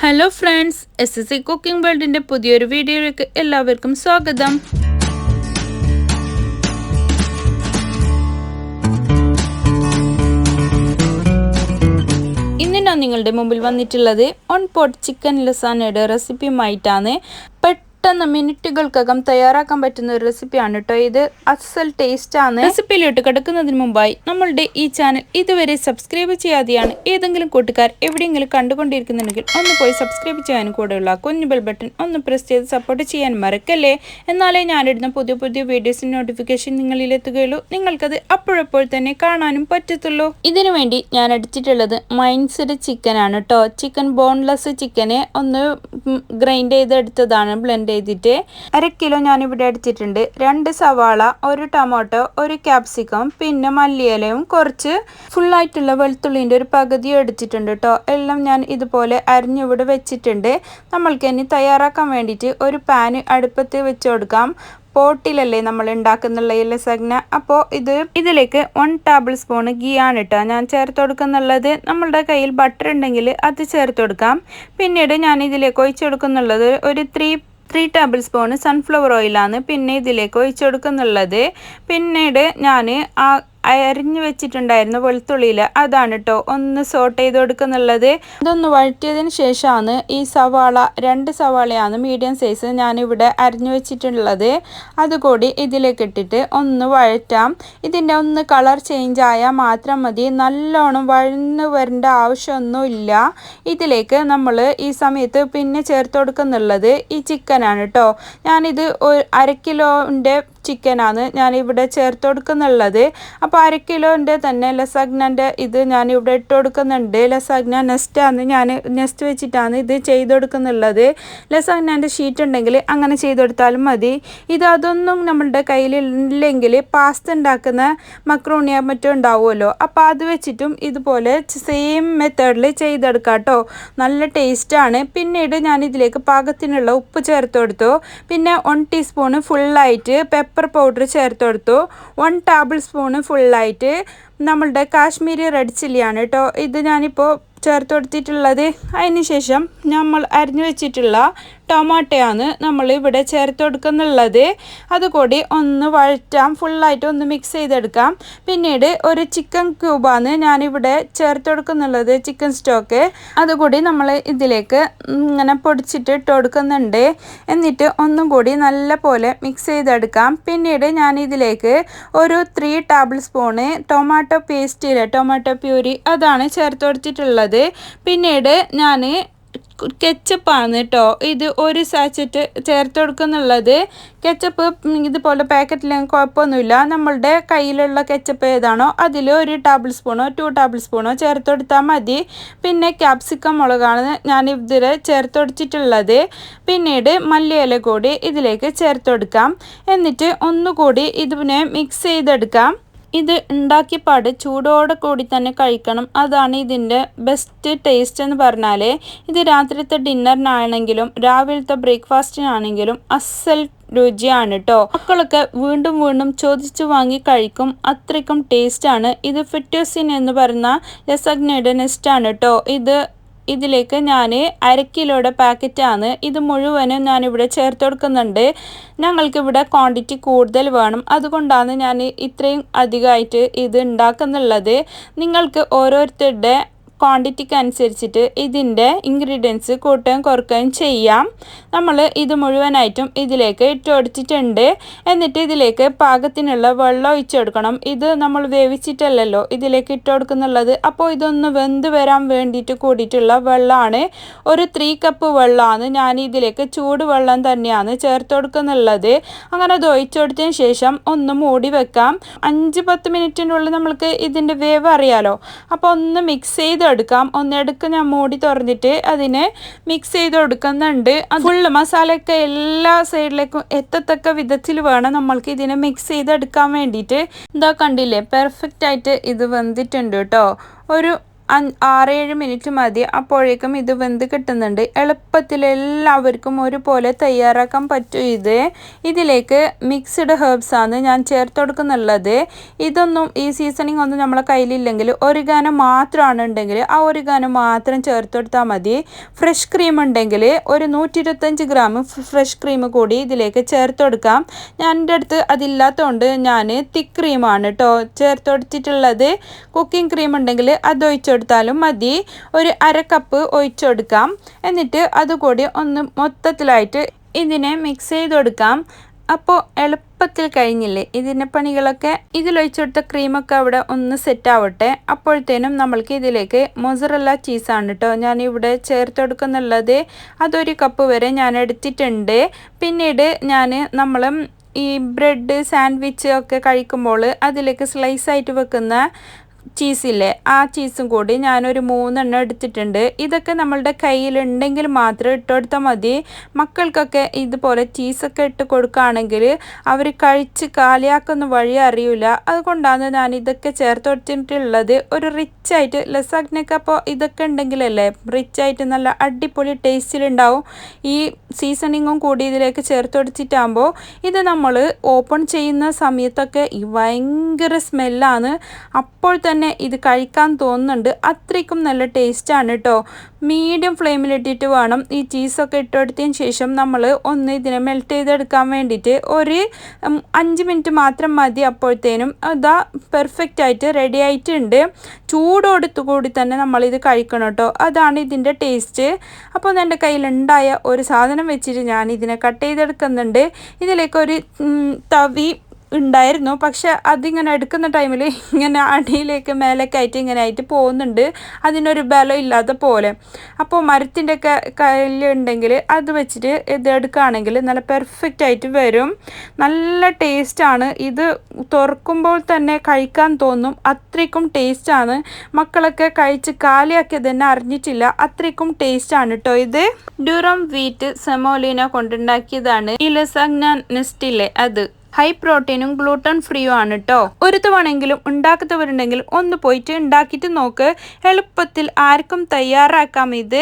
Hello friends, SSC cooking വേൾഡിൻ്റെ പുതിയൊരു വീഡിയോയിലേക്ക് എല്ലാവർക്കും സ്വാഗതം. ഇന്ന് ഞാൻ നിങ്ങളുടെ മുമ്പിൽ വന്നിട്ടുള്ളത് ഓൺ പോട്ട് ചിക്കൻ ലസാനയുടെ റെസിപ്പിയുമായിട്ടാണ്. പെട്ടെന്ന് മിനിറ്റുകൾക്കകം തയ്യാറാക്കാൻ പറ്റുന്ന ഒരു റെസിപ്പിയാണ് കേട്ടോ ഇത്. അസൽ ടേസ്റ്റ് ആണ്. റെസിപ്പിയിലോട്ട് കിടക്കുന്നതിന് മുമ്പായി നമ്മളുടെ ഈ ചാനൽ ഇതുവരെ സബ്സ്ക്രൈബ് ചെയ്യാതെയാണ് ഏതെങ്കിലും കൂട്ടുകാർ എവിടെയെങ്കിലും കണ്ടുകൊണ്ടിരിക്കുന്നുണ്ടെങ്കിൽ ഒന്ന് പോയി സബ്സ്ക്രൈബ് ചെയ്യാനും കൂടെയുള്ള കുഞ്ഞു ബെൽ ബട്ടൺ ഒന്ന് പ്രസ് ചെയ്ത് സപ്പോർട്ട് ചെയ്യാൻ മറക്കല്ലേ. എന്നാലേ ഞാനിടുന്ന പുതിയ പുതിയ വീഡിയോസിന് നോട്ടിഫിക്കേഷൻ നിങ്ങളിലെത്തുകയുള്ളൂ, നിങ്ങൾക്കത് അപ്പോഴപ്പോൾ തന്നെ കാണാനും പറ്റത്തുള്ളൂ. ഇതിനു വേണ്ടി ഞാൻ എടുത്തിട്ടുള്ളത് മൈൻസ്ഡ് ചിക്കൻ ആണ് കേട്ടോ. ചിക്കൻ ബോൺലെസ് ചിക്കനെ ഒന്ന് ഗ്രൈൻഡ് ചെയ്തെടുത്തതാണ്, ബ്ലെൻഡ് ചെയ്തിട്ട്. 1/2 കിലോ ഞാനിവിടെ എടുത്തിട്ടുണ്ട്. 2 സവാള, 1 ടൊമാറ്റോ, 1 ക്യാപ്സിക്കം, പിന്നെ മല്ലിയിലയും കുറച്ച് ഫുള്ളായിട്ടുള്ള വെളുത്തുള്ളിൻ്റെ ഒരു പകുതിയും എടുത്തിട്ടുണ്ട് കേട്ടോ. എല്ലാം ഞാൻ ഇതുപോലെ അരിഞ്ഞിവിടെ വെച്ചിട്ടുണ്ട്. നമ്മൾക്ക് ഇനി തയ്യാറാക്കാൻ വേണ്ടിയിട്ട് ഒരു പാന് അടുപ്പത്ത് വെച്ച് കൊടുക്കാം. പോട്ടിലല്ലേ നമ്മൾ ഉണ്ടാക്കുന്നുള്ള ലസാഗ്ന. അപ്പോൾ ഇതിലേക്ക് 1 ടേബിൾ സ്പൂൺ ഗീ ആണ് കേട്ടോ ഞാൻ ചേർത്ത് കൊടുക്കുന്നുള്ളത്. നമ്മളുടെ കയ്യിൽ ബട്ടർ ഉണ്ടെങ്കിൽ അത് ചേർത്ത് കൊടുക്കാം. പിന്നീട് ഞാൻ ഇതിലേക്ക് ഒഴിച്ചു കൊടുക്കുന്നുള്ളത് ഒരു 3 ടേബിൾ സ്പൂൺ സൺഫ്ലവർ ഓയിലാണ് പിന്നെ ഇതിലേക്ക് ഒഴിച്ചു കൊടുക്കുന്നുള്ളത്. പിന്നീട് ഞാൻ അരിഞ്ഞു വെച്ചിട്ടുണ്ടായിരുന്നു വെളുത്തുള്ളിയിൽ, അതാണ് കേട്ടോ ഒന്ന് സോട്ട് ചെയ്ത് കൊടുക്കുന്നുള്ളത്. അതൊന്ന് വഴറ്റിയതിന് ശേഷമാണ് ഈ സവാള, 2 സവാളയാണ് മീഡിയം സൈസ് ഞാനിവിടെ അരിഞ്ഞു വെച്ചിട്ടുള്ളത്, അതുകൂടി ഇതിലേക്ക് ഇട്ടിട്ട് ഒന്ന് വഴറ്റാം. ഇതിൻ്റെ ഒന്ന് കളർ ചേഞ്ച് ആയാൽ മാത്രം മതി, നല്ലോണം വഴന്ന് വരേണ്ട ആവശ്യമൊന്നുമില്ല. ഇതിലേക്ക് നമ്മൾ ഈ സമയത്ത് പിന്നെ ചേർത്ത് കൊടുക്കുന്നുള്ളത് ഈ ചിക്കനാണ് കേട്ടോ. ഞാനിത് 1/2 കിലോൻ്റെ ചിക്കനാണ് ഞാനിവിടെ ചേർത്ത് കൊടുക്കുന്നുള്ളത്. അപ്പോൾ 1/2 കിലോൻ്റെ തന്നെ ലസാഗ്നൻ്റെ ഇത് ഞാനിവിടെ ഇട്ട് കൊടുക്കുന്നുണ്ട്. ലസാഗ്ന നെസ്റ്റാണ്, ഞാൻ നെസ്റ്റ് വെച്ചിട്ടാണ് ഇത് ചെയ്ത് കൊടുക്കുന്നുള്ളത്. ലസാഗ്നൻ്റെ ഷീറ്റ് ഉണ്ടെങ്കിൽ അങ്ങനെ ചെയ്ത് കൊടുത്താലും മതി. അതൊന്നും നമ്മളുടെ കയ്യിലില്ലെങ്കിൽ പാസ്ത ഉണ്ടാക്കുന്ന മക്രോണിയോ മറ്റോ ഉണ്ടാവുമല്ലോ, അപ്പോൾ അത് വെച്ചിട്ടും ഇതുപോലെ സെയിം മെത്തേഡിൽ ചെയ്തെടുക്കാം കേട്ടോ. നല്ല ടേസ്റ്റാണ്. പിന്നീട് ഞാൻ ഇതിലേക്ക് പാകത്തിനുള്ള ഉപ്പ് ചേർത്ത് കൊടുത്തു. പിന്നെ 1 ടീസ്പൂണ് ഫുള്ളായിട്ട് പെപ്പർ പൗഡർ ചേർത്ത് കൊടുത്തു. 1 ടേബിൾ സ്പൂണ് ഫുള്ളായിട്ട് നമ്മളുടെ കാശ്മീരി റെഡ് ചില്ലിയാണ് കേട്ടോ ഇത് ഞാനിപ്പോൾ ചേർത്ത് കൊടുത്തിട്ടുള്ളത്. അതിന് ശേഷം നമ്മൾ അരിഞ്ഞു വെച്ചിട്ടുള്ള ടൊമാറ്റോയാണ് നമ്മൾ ഇവിടെ ചേർത്ത് കൊടുക്കുന്നുള്ളത്. അതുകൂടി ഒന്ന് വഴറ്റാം, ഫുള്ളായിട്ട് ഒന്ന് മിക്സ് ചെയ്തെടുക്കാം. പിന്നീട് ഒരു ചിക്കൻ ക്യൂബാണ് ഞാനിവിടെ ചേർത്ത് കൊടുക്കുന്നുള്ളത്, ചിക്കൻ സ്റ്റോക്ക്. അതുകൂടി നമ്മൾ ഇതിലേക്ക് ഇങ്ങനെ പൊടിച്ചിട്ട് ഇട്ട് കൊടുക്കുന്നുണ്ട്. എന്നിട്ട് ഒന്നും കൂടി നല്ല പോലെ മിക്സ് ചെയ്തെടുക്കാം. പിന്നീട് ഞാൻ ഇതിലേക്ക് ഒരു 3 table spoon tomato paste, tomato puree, അതാണ് ചേർത്ത് കൊടുത്തിട്ടുള്ളത്. പിന്നീട് ഞാൻ കെച്ചപ്പാണ് കേട്ടോ ഇത് 1 സാച്ചറ്റ് ചേർത്ത് കൊടുക്കുന്നുള്ളത്. കെച്ചപ്പ് ഇതുപോലെ പാക്കറ്റിലെങ്കിൽ കുഴപ്പമൊന്നുമില്ല, നമ്മളുടെ കയ്യിലുള്ള കെച്ചപ്പ് ഏതാണോ അതിൽ 1 ടേബിൾ സ്പൂണോ 2 ടേബിൾ സ്പൂണോ ചേർത്ത് കൊടുത്താൽ മതി. പിന്നെ ക്യാപ്സിക്കം മുളകാണ് ഞാൻ ഇതിൽ ചേർത്ത് കൊടുത്തിട്ടുള്ളത്. പിന്നീട് മല്ലിയില കൂടി ഇതിലേക്ക് ചേർത്ത് കൊടുക്കാം. എന്നിട്ട് ഒന്നുകൂടി ഇതിനെ മിക്സ് ചെയ്തെടുക്കാം. ഇത് ഉണ്ടാക്കിയപാട് ചൂടോടെ കൂടി തന്നെ കഴിക്കണം, അതാണ് ഇതിൻ്റെ ബെസ്റ്റ് ടേസ്റ്റ് എന്ന് പറഞ്ഞാൽ. ഇത് രാത്രിത്തെ ഡിന്നറിനാണെങ്കിലും രാവിലത്തെ ബ്രേക്ക്ഫാസ്റ്റിനാണെങ്കിലും അസൽ രുചിയാണ് കേട്ടോ. മക്കളൊക്കെ വീണ്ടും വീണ്ടും ചോദിച്ചു വാങ്ങി കഴിക്കും, അത്രയ്ക്കും ടേസ്റ്റാണ്. ഇത് ഫിറ്റോസിൻ എന്ന് പറയുന്ന ലസാഗ്നയുടെ നെസ്റ്റാണ് കേട്ടോ ഇത്. ഇതിലേക്ക് ഞാൻ 1/2 കിലോയുടെ പാക്കറ്റാണ് ഇത് മുഴുവനും ഞാനിവിടെ ചേർത്ത് കൊടുക്കുന്നുണ്ട്. ഞങ്ങൾക്കിവിടെ ക്വാണ്ടിറ്റി കൂടുതൽ വേണം, അതുകൊണ്ടാണ് ഞാൻ ഇത്രയും അധികമായിട്ട് ഇത് ഉണ്ടാക്കുന്നുള്ളത്. നിങ്ങൾക്ക് ഓരോരുത്തരുടെ ക്വാണ്ടിറ്റിക്ക് അനുസരിച്ചിട്ട് ഇതിൻ്റെ ഇൻഗ്രീഡിയൻസ് കൂട്ടുകയും കുറയ്ക്കുകയും ചെയ്യാം. നമ്മൾ ഇത് മുഴുവനായിട്ടും ഇതിലേക്ക് ഇട്ട് കൊടുത്തിട്ടുണ്ട്. എന്നിട്ട് ഇതിലേക്ക് പാകത്തിനുള്ള വെള്ളം ഒഴിച്ച് കൊടുക്കണം. ഇത് നമ്മൾ വേവിച്ചിട്ടല്ലല്ലോ ഇതിലേക്ക് ഇട്ട് കൊടുക്കുന്നുള്ളത്, അപ്പോൾ ഇതൊന്ന് വെന്ത് വരാൻ വേണ്ടിയിട്ട് കൂടിയിട്ടുള്ള വെള്ളമാണ്. ഒരു 3 കപ്പ് വെള്ളമാണ് ഞാൻ ഇതിലേക്ക്, ചൂടുവെള്ളം തന്നെയാണ് ചേർത്ത് കൊടുക്കുന്നുള്ളത്. അങ്ങനെ അത് ഒഴിച്ച് കൊടുത്തതിന് ശേഷം ഒന്ന് മൂടി വെക്കാം. 5-10 മിനിറ്റിനുള്ളിൽ നമ്മൾക്ക് ഇതിൻ്റെ വേവ് അറിയാലോ. അപ്പോൾ ഒന്ന് മിക്സ് ചെയ്ത് എടുക്കാം. ഒന്നെടുക്ക് ഞാൻ മൂടി തുറന്നിട്ട് അതിനെ മിക്സ് ചെയ്ത് കൊടുക്കുന്നുണ്ട്. ഫുള്ള് മസാലയൊക്കെ എല്ലാ സൈഡിലേക്കും എത്തത്തക്ക വിധത്തിൽ വേണം നമ്മൾക്ക് ഇതിനെ മിക്സ് ചെയ്തെടുക്കാൻ വേണ്ടിയിട്ട്. ഇതാ കണ്ടില്ലേ, പെർഫെക്റ്റ് ആയിട്ട് ഇത് വെന്തിട്ടുണ്ട് കേട്ടോ. ഒരു 6-7 മിനിറ്റ് മതി. അപ്പോഴേക്കും ഇത് വെന്ത് കിട്ടുന്നുണ്ട്. എളുപ്പത്തിൽ എല്ലാവർക്കും ഒരുപോലെ തയ്യാറാക്കാൻ പറ്റും ഇത്. ഇതിലേക്ക് മിക്സ്ഡ് ഹെർബ്സ് ആണ് ഞാൻ ചേർത്ത് കൊടുക്കുന്നുള്ളത്. ഇതൊന്നും ഈ സീസണിങ് ഒന്നും നമ്മളെ കയ്യിലില്ലെങ്കിൽ ഒറിഗാനോ മാത്രമാണ് ഉണ്ടെങ്കിൽ ആ ഒറിഗാനോ മാത്രം ചേർത്ത് കൊടുത്താൽ മതി. ഫ്രഷ് ക്രീം ഉണ്ടെങ്കിൽ ഒരു 125 ഗ്രാം ഫ്രഷ് ക്രീം കൂടി ഇതിലേക്ക് ചേർത്ത് കൊടുക്കാം. എൻ്റെ അടുത്ത് അതില്ലാത്തതുകൊണ്ട് ഞാൻ തിക്ക് ക്രീമാണ് കേട്ടോ ചേർത്ത് കൊടുത്തിട്ടുള്ളത്. കുക്കിംഗ് ക്രീം ഉണ്ടെങ്കിൽ അത് ഒഴിച്ചെടുത്താലും മതി. ഒരു 1/2 കപ്പ് ഒഴിച്ചു കൊടുക്കാം. എന്നിട്ട് അതുകൂടി ഒന്ന് മൊത്തത്തിലായിട്ട് ഇതിനെ മിക്സ് ചെയ്ത് കൊടുക്കാം. അപ്പോൾ എളുപ്പത്തിൽ കഴിഞ്ഞില്ലേ ഇതിൻ്റെ പണികളൊക്കെ. ഇതിലൊഴിച്ചെടുത്ത ക്രീമൊക്കെ അവിടെ ഒന്ന് സെറ്റ് ആവട്ടെ. അപ്പോഴത്തേനും നമ്മൾക്ക് ഇതിലേക്ക് മൊസറല്ല ചീസാണ് കേട്ടോ ഞാനിവിടെ ചേർത്ത് കൊടുക്കുന്നുള്ളത്. അതൊരു കപ്പ് വരെ ഞാൻ എടുത്തിട്ടുണ്ട്. പിന്നീട് നമ്മൾ ഈ ബ്രെഡ് സാൻഡ്വിച്ച് ഒക്കെ കഴിക്കുമ്പോൾ അതിലേക്ക് സ്ലൈസായിട്ട് വെക്കുന്ന ചീസില്ലേ ആ ചീസും കൂടി ഞാനൊരു 3 എണ്ണം എടുത്തിട്ടുണ്ട്. ഇതൊക്കെ നമ്മളുടെ കയ്യിലുണ്ടെങ്കിൽ മാത്രം ഇട്ടുകൊടുത്താൽ മതി. മക്കൾക്കൊക്കെ ഇതുപോലെ ചീസൊക്കെ ഇട്ട് കൊടുക്കുകയാണെങ്കിൽ അവർ കഴിച്ച് കാലിയാക്കുന്ന വഴി അറിയില്ല. അതുകൊണ്ടാണ് ഞാൻ ഇതൊക്കെ ചേർത്ത് കൊടുത്തിട്ടുള്ളത്. ഒരു റിച്ചായിട്ട് ലസാഗ്നൊക്കെ അപ്പോൾ ഇതൊക്കെ ഉണ്ടെങ്കിലല്ലേ റിച്ചായിട്ട് നല്ല അടിപൊളി ടേസ്റ്റിലുണ്ടാവും. ഈ സീസണിങ്ങും കൂടി ഇതിലേക്ക് ചേർത്ത് കൊടുത്തിട്ടാകുമ്പോൾ ഇത് നമ്മൾ ഓപ്പൺ ചെയ്യുന്ന സമയത്തൊക്കെ ഭയങ്കര സ്മെല്ലാണ്. അപ്പോൾ തന്നെ ഇത് കഴിക്കാൻ തോന്നുന്നുണ്ട്. അത്രയ്ക്കും നല്ല ടേസ്റ്റാണ് കേട്ടോ. മീഡിയം ഫ്ലെയിമിലിട്ടിട്ട് വേണം ഈ ചീസൊക്കെ ഇട്ടെടുത്തതിന് ശേഷം നമ്മൾ ഒന്ന് ഇതിനെ മെൽറ്റ് ചെയ്തെടുക്കാൻ വേണ്ടിയിട്ട് ഒരു 5 മിനിറ്റ് മാത്രം മതി. അപ്പോഴത്തേനും അതാ പെർഫെക്റ്റ് ആയിട്ട് റെഡി ആയിട്ടുണ്ട്. ചൂടോടുത്തു കൂടി തന്നെ നമ്മളിത് കഴിക്കണം കേട്ടോ. അതാണ് ഇതിൻ്റെ ടേസ്റ്റ്. അപ്പോൾ എൻ്റെ കയ്യിലുണ്ടായ ഒരു സാധനം വെച്ചിട്ട് ഞാൻ ഇതിനെ കട്ട് ചെയ്തെടുക്കുന്നുണ്ട്. ഇതിലേക്കൊരു തവി ഉണ്ടായിരുന്നു. പക്ഷെ അതിങ്ങനെ എടുക്കുന്ന ടൈമിൽ ഇങ്ങനെ അടിയിലേക്ക് മേലേക്ക് ആയിട്ട് ഇങ്ങനെ ആയിട്ട് പോകുന്നുണ്ട്. അതിനൊരു ബലം ഇല്ലാത്ത പോലെ. അപ്പോൾ മരത്തിൻ്റെ കല്ലുണ്ടെങ്കിൽ അത് വെച്ചിട്ട് ഇത് എടുക്കുകയാണെങ്കിൽ നല്ല പെർഫെക്റ്റ് ആയിട്ട് വരും. നല്ല ടേസ്റ്റാണ്. ഇത് തുറക്കുമ്പോൾ തന്നെ കഴിക്കാൻ തോന്നും. അത്രയ്ക്കും ടേസ്റ്റാണ്. മക്കളൊക്കെ കഴിച്ച് കാലിയാക്കിയത് തന്നെ അറിഞ്ഞിട്ടില്ല. അത്രയ്ക്കും ടേസ്റ്റാണ് കേട്ടോ ഇത്. ഡ്യൂറം വീറ്റ് സെമോലിന കൊണ്ടുണ്ടാക്കിയതാണ് ഈ ലസാഗ്ന നെസ്റ്റിലെ. അത് ഹൈ പ്രോട്ടീനും ഗ്ലൂട്ടൺ ഫ്രീയും ആണ് കേട്ടോ. ഒരു തവണെങ്കിലും ഉണ്ടാക്കാത്തവരുണ്ടെങ്കിൽ ഒന്ന് പോയിട്ട് ഉണ്ടാക്കിയിട്ട് നോക്ക്. എളുപ്പത്തിൽ ആർക്കും തയ്യാറാക്കാം ഇത്.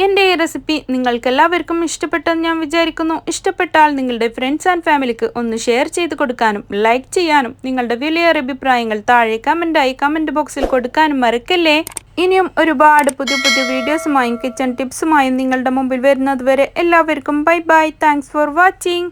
എൻ്റെ ഈ റെസിപ്പി നിങ്ങൾക്ക് എല്ലാവർക്കും ഇഷ്ടപ്പെട്ടെന്ന് ഞാൻ വിചാരിക്കുന്നു. ഇഷ്ടപ്പെട്ടാൽ നിങ്ങളുടെ ഫ്രണ്ട്സ് ആൻഡ് ഫാമിലിക്ക് ഒന്ന് ഷെയർ ചെയ്ത് കൊടുക്കാനും ലൈക്ക് ചെയ്യാനും നിങ്ങളുടെ വിലയേറിയ അഭിപ്രായങ്ങൾ താഴെ കമൻറ്റ് ബോക്സിൽ കൊടുക്കാനും മറക്കല്ലേ. ഇനിയും ഒരുപാട് പുതിയ വീഡിയോസുമായും കിച്ചൺ ടിപ്സുമായും നിങ്ങളുടെ മുമ്പിൽ വരുന്നത് വരെ എല്ലാവർക്കും ബൈ. Thanks for watching.